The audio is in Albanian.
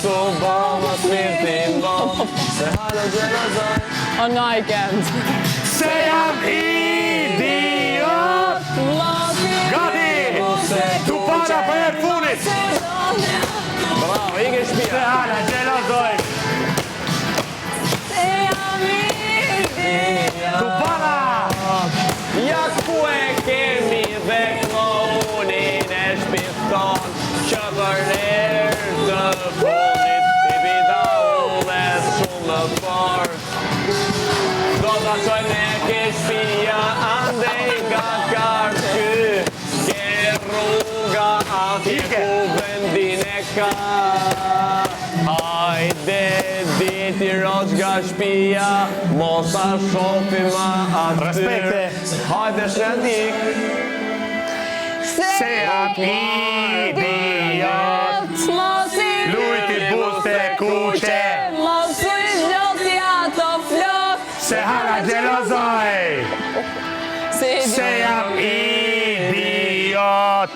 su bo, mos mirë ti mbo, se hala gjelozoj. Oh no, I can't. Se jam idiot. Gati! Tu para për e funit! Bravo, ike Se shpia. hala gjelozoj! Tu para! Ja ku e kemi dhe klonin e shpifton, që për herë të fundit i vida ullë shumë më forë. Do të qoj me ke shpia andej nga kartë ky, ke rruga atje ku vendin e ka. Hajde diti roq nga shpia, mos a shofi ma aty. Respekte. Hajde shrendik. Se jam idiot. Lujti buste kuqe. Se hala gjelozoj. Se jam idiot.